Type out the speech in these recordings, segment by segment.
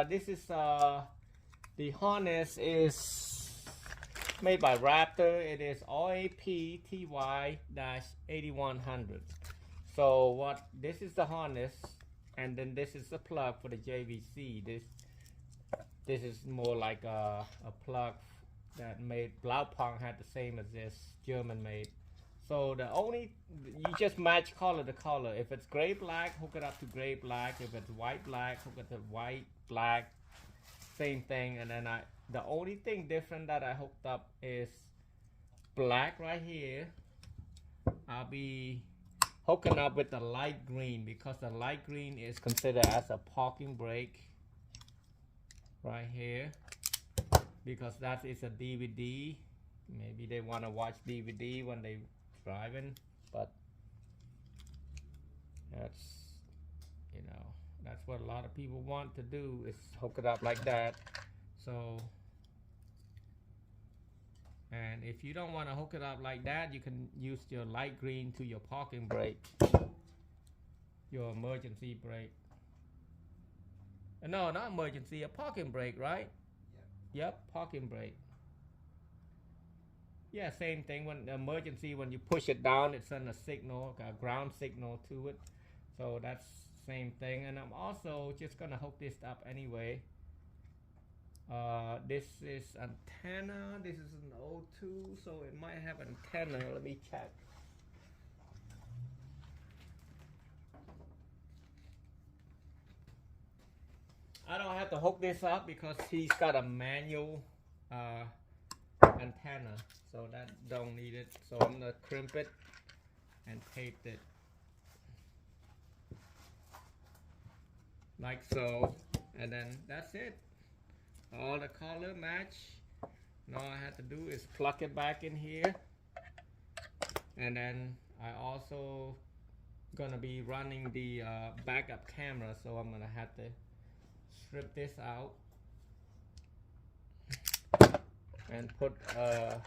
this is the harness is made by Raptor. It is RAPTY-8100. So what this is the harness, and then this is the plug for the JVC. This is more like a plug that made Blaupang had the same as this, German made. So you just match color to color. If it's gray black, hook it up to gray black. If it's white black, hook it to white black. Same thing. And then the only thing different that I hooked up is black right here. I'll be hooking up with the light green because the light green is considered as a parking brake right here, because that is a DVD. Maybe they want to watch DVD when they driving, but that's, you know, that's what a lot of people want to do, is hook it up like that. So, and if you don't want to hook it up like that, you can use your light green to your parking brake, your emergency brake. No, not emergency, a parking brake, right? Yep, parking brake. Yeah, same thing. When the emergency, when you push it down, it sends a signal, a ground signal to it. So that's same thing. And I'm also just gonna hook this up anyway. This is antenna. This is an O2, so it might have antenna. Let me check. I don't have to hook this up because he's got a manual antenna, so that don't need it. So I'm gonna crimp it and tape it like so, and then that's it. All the color match. Now all I have to do is plug it back in here, and then I also gonna be running the backup camera, so I'm gonna have to strip this out and put a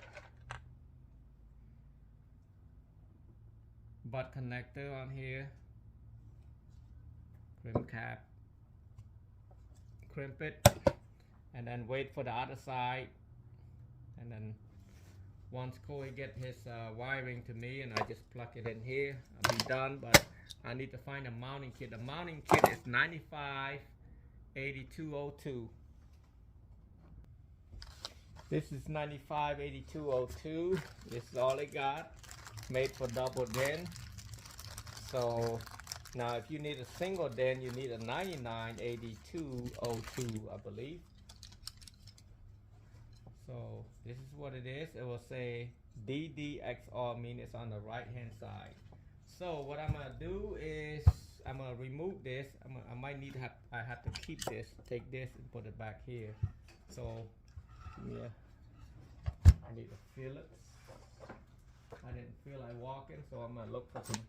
butt connector on here, crimp cap, crimp it, and then wait for the other side. And then once Corey get his wiring to me, and I just plug it in here, I'll be done. But I need to find a mounting kit. The mounting kit is 958202. This is 958202. This is all it got. Made for double DIN. So now if you need a single DIN, you need a 998202, I believe. So this is what it is. It will say DDXR, meaning it's on the right hand side. So what I'm gonna do is I'm gonna remove this. I might need to have to keep this, take this and put it back here. So yeah, I need to feel it. I didn't feel like walking, so I'm gonna look for some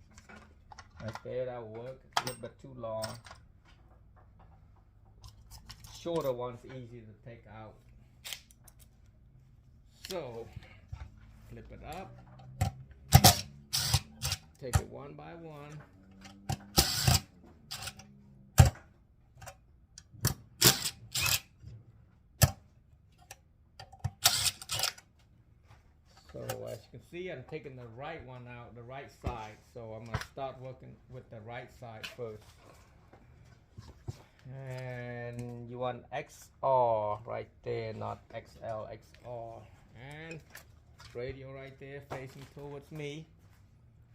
right there. That will work. It's a little bit too long. Shorter one's easier to take out. So flip it up, take it one by one. So as you can see, I'm taking the right one out, the right side. So I'm gonna start working with the right side first. And you want XR right there, not XL, XR. And radio right there facing towards me.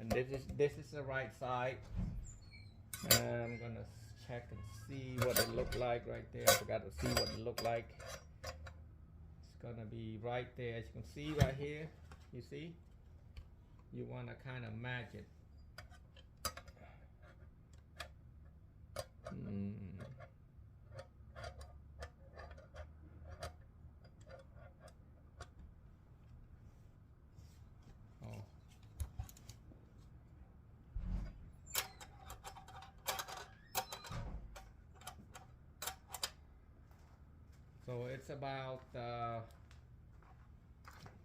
And this is the right side. And I'm gonna check and see what it looked like right there. I forgot to see what it looked like. It's gonna be right there, as you can see right here. You see? You wanna kind of match it. So it's about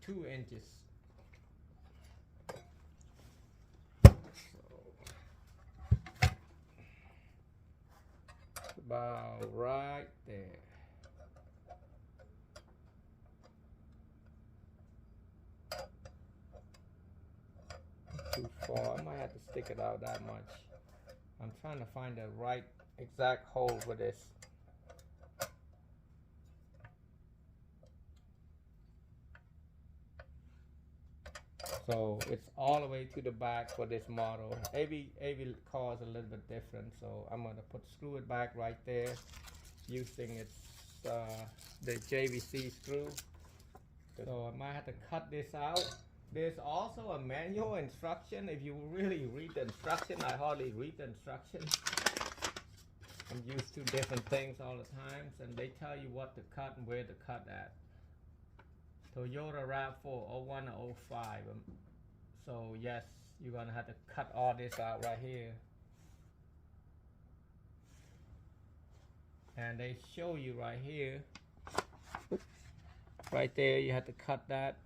2 inches. So about right there. too far. I might have to stick it out that much. I'm trying to find the right exact hole for this. So it's all the way to the back for this model. Every car is a little bit different, so I'm gonna screw it back right there using its the JVC screw. So I might have to cut this out. There's also a manual instruction. If you really read the instruction, I hardly read the instruction. I'm used to different things all the time, and they tell you what to cut and where to cut at. Toyota Rav4 01 or 05. So yes, you're gonna have to cut all this out right here. And they show you right here. Right there, you have to cut that.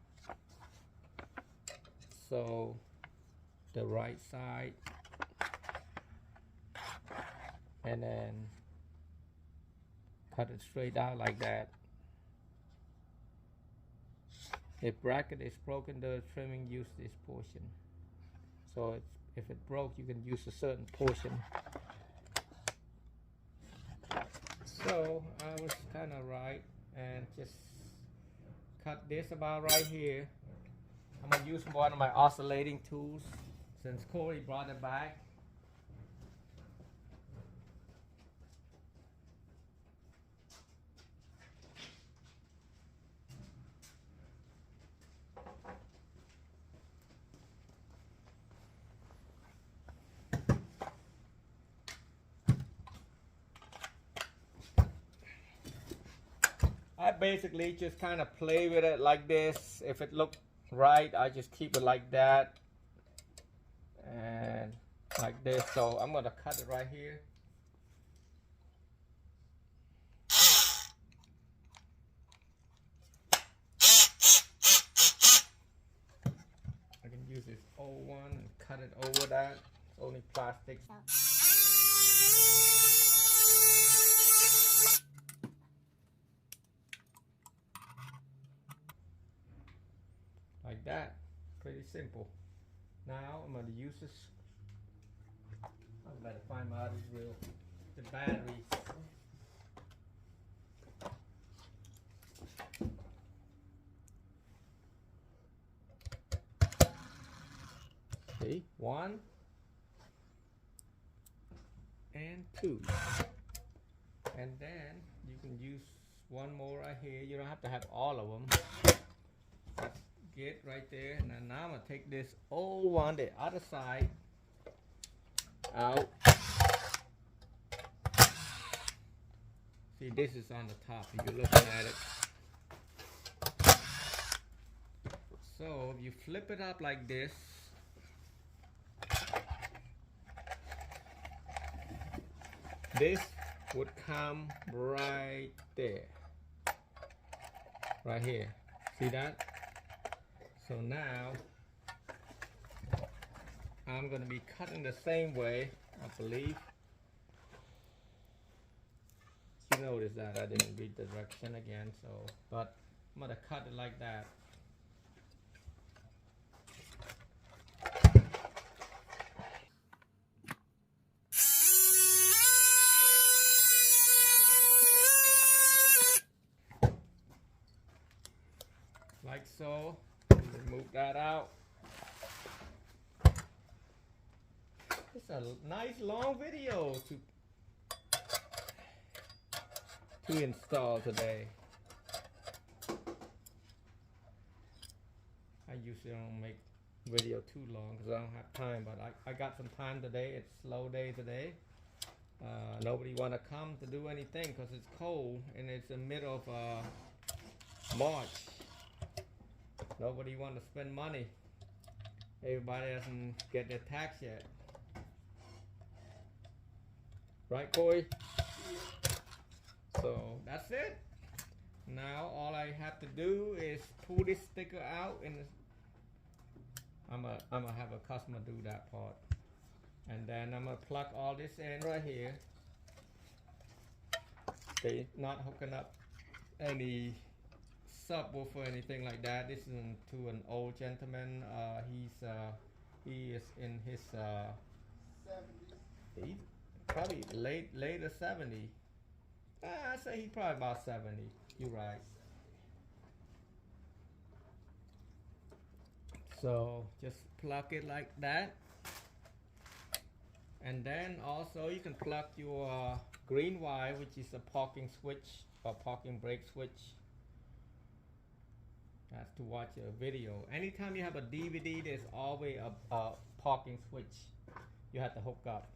So the right side. And then cut it straight out like that. If bracket is broken, the trimming use this portion. So if it broke, you can use a certain portion. So I was kind of right, and just cut this about right here. I'm gonna use one of my oscillating tools since Corey brought it back. I basically just kind of play with it like this. If it looks right, I just keep it like that and like this. So I'm gonna cut it right here. I can use this old one and cut it over that. It's only plastic. Like that. Pretty simple. Now I'm going to use this. I better find my other drill. The batteries. See, 1 and 2. And then you can use one more right here. You don't have to have all of them. Get right there, and then now I'm gonna take this old one, the other side, out. See, this is on the top if you're looking at it. So if you flip it up like this, this would come right there, right here. See that? So now I'm going to be cutting the same way, I believe. You notice that I didn't read the direction again, so but I'm going to cut it like that. Like so. Remove that out. It's a nice long video to install today. I usually don't make video too long because I don't have time, but I got some time today. It's a slow day today. Nobody want to come to do anything because it's cold and it's the middle of March. Nobody want to spend money. Everybody doesn't get their tax yet. Right, Corey? So that's it. Now all I have to do is pull this sticker out, and I'm gonna have a customer do that part. And then I'm gonna plug all this in right here. They're not hooking up any subwoofer or anything like that. This is to an old gentleman. He's He is in his he probably later 70. I say he probably about 70. You're right. So just plug it like that. And then also you can plug your green wire, which is a parking switch or parking brake switch. That's to watch a video. Anytime you have a DVD, there's always a parking switch you have to hook up.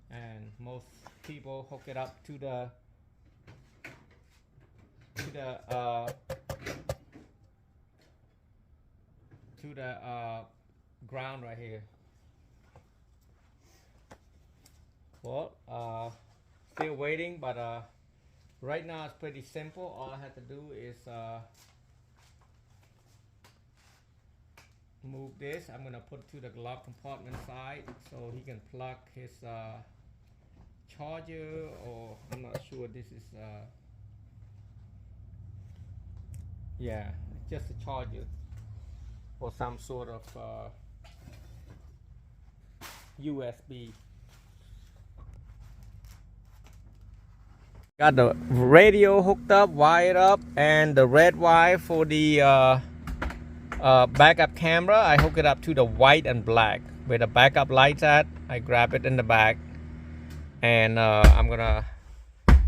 And most people hook it up to the ground right here. Well, still waiting, but right now it's pretty simple. All I have to do is move this. I'm gonna put to the glove compartment side so he can plug his charger, or I'm not sure this is yeah, just a charger or some sort of USB. Got the radio hooked up, wired up, and the red wire for the backup camera. I hook it up to the white and black where the backup lights at. I grab it in the back, and I'm gonna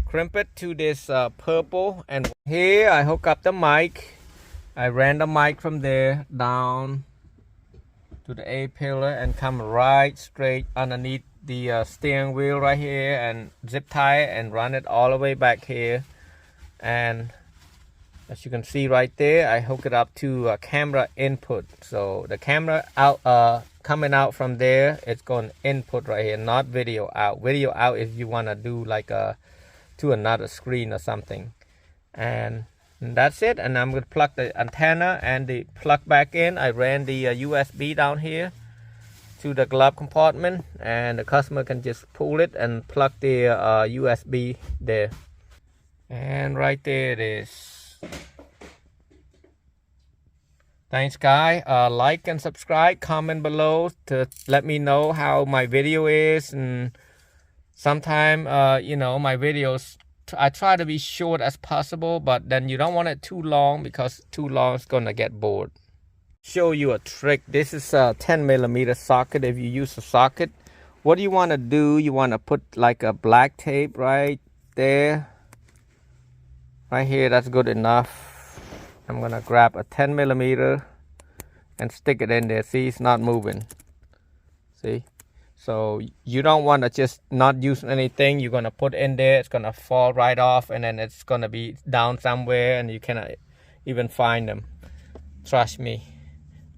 crimp it to this purple. And here I hook up the mic. I ran the mic from there down to the A pillar and come right straight underneath the steering wheel right here, and zip tie it and run it all the way back here. And as you can see right there, I hook it up to a camera input. So the camera out coming out from there, it's going input right here, not video out. Video out if you want to do like to another screen or something. And that's it. And I'm going to plug the antenna and the plug back in. I ran the USB down here to the glove compartment, and the customer can just pull it and plug the USB there. And right there it is. Thanks guys. Like and subscribe, comment below to let me know how my video is. And sometime you know, my videos, I try to be short as possible, but then you don't want it too long, because too long it's gonna get bored. Show you a trick. This is a 10mm socket. If you use a socket, what do you want to do? You want to put like a black tape right there, right here. That's good enough. I'm gonna grab a 10mm and stick it in there. See, it's not moving. See, so you don't want to just not use anything. You're gonna put in there, it's gonna fall right off, and then it's gonna be down somewhere and you cannot even find them. Trust me,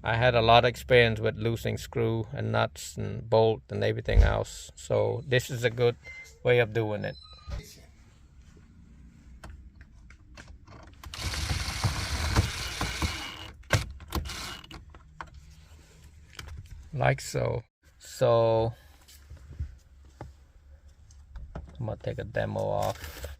I had a lot of experience with losing screw and nuts and bolt and everything else. So this is a good way of doing it. Like so. So I'm gonna take a demo off.